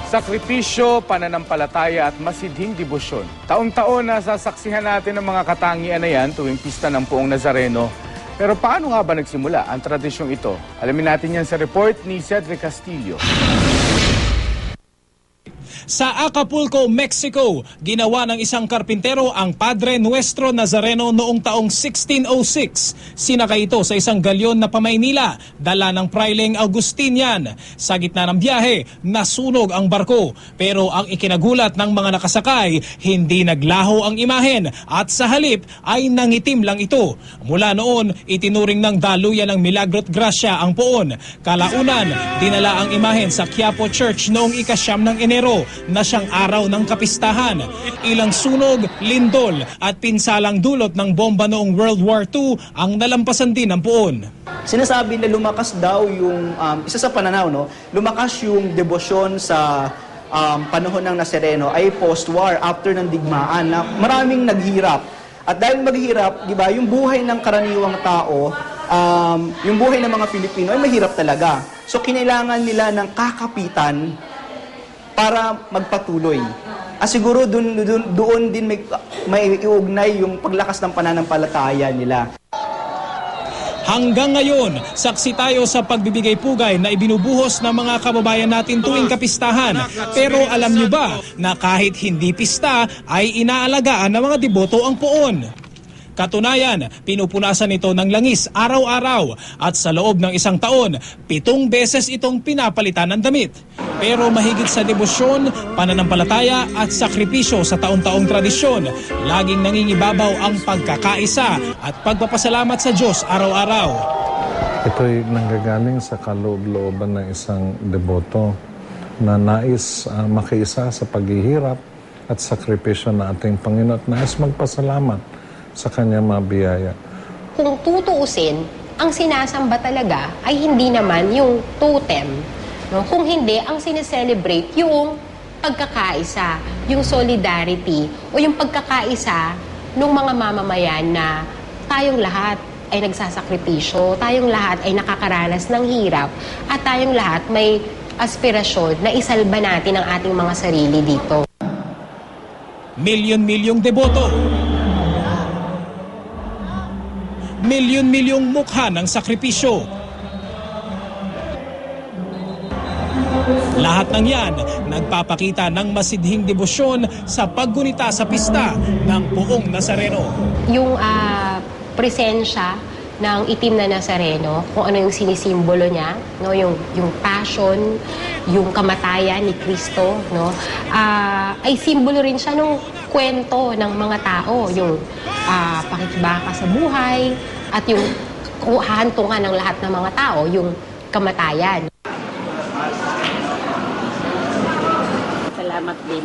Sakripisyo, pananampalataya at masidhing debosyon. Taon-taon na sasaksihan natin ang mga katangian na yan tuwing pista ng Poong Nazareno. Pero paano nga ba nagsimula ang tradisyong ito? Alamin natin yan sa report ni Cedric Castillo. Sa Acapulco, Mexico, ginawa ng isang karpintero ang Padre Nuestro Nazareno noong taong 1606. Sinakay ito sa isang galyon na pamaynila, dala ng Praileng Augustinian. Sa gitna ng biyahe, nasunog ang barko. Pero ang ikinagulat ng mga nakasakay, hindi naglaho ang imahen at sa halip ay nangitim lang ito. Mula noon, itinuring ng daluyan ng Milagro't Gracia ang Poon. Kalaunan, dinala ang imahen sa Quiapo Church noong ika-9 ng Enero na siyang araw ng kapistahan. Ilang sunog, lindol at pinsalang dulot ng bomba noong World War II ang nalampasan din ng Poon. Sinasabi na lumakas daw yung, isa sa pananaw, no? Lumakas yung debosyon sa panahon ng Nazareno ay post-war, after ng digmaan, na maraming naghirap. At dahil maghirap, di ba, yung buhay ng karaniwang tao, yung buhay ng mga Pilipino ay mahirap talaga. So kinailangan nila ng kakapitan para magpatuloy. Siguro doon din may iugnay yung paglakas ng pananampalataya nila. Hanggang ngayon, saksi tayo sa pagbibigay pugay na ibinubuhos ng mga kababayan natin tuwing kapistahan. Pero alam niyo ba na kahit hindi pista ay inaalagaan ng mga deboto ang Poon? Katunayan, pinupunasan ito ng langis araw-araw at sa loob ng isang taon, 7 beses itong pinapalitan ng damit. Pero mahigit sa debosyon, pananampalataya at sakripisyo sa taon-taong tradisyon, laging nangingibabaw ang pagkakaisa at pagpapasalamat sa Diyos araw-araw. Ito'y nanggagaling sa kaloob-looban ng isang deboto na nais makiisa sa paghihirap at sakripisyo na ating Panginoon at nais magpasalamat sa kanya mabiyaya. Kung tutuusin, ang sinasamba talaga ay hindi naman yung totem. No? Kung hindi, ang sineselebrate yung pagkakaisa, yung solidarity, o yung pagkakaisa ng mga mamamayan na tayong lahat ay nagsasakripisyo, tayong lahat ay nakakaranas ng hirap, at tayong lahat may aspirasyon na isalba natin ang ating mga sarili dito. Milyon-milyong deboto. Milyon-milyong mukha ng sakripisyo. Lahat ng yan nagpapakita ng masidhing debosyon sa paggunita sa pista ng Poong Nazareno. Yung presensya ng itim na Nazareno, kung ano yung sinisimbolo niya, no, yung passion, yung kamatayan ni Kristo, no, ay simbolo rin siya ng kwento ng mga tao, yung pakikibaka sa buhay at yung hahantungan ng lahat ng mga tao, yung kamatayan. Salamat din.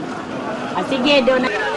Sige, doon na.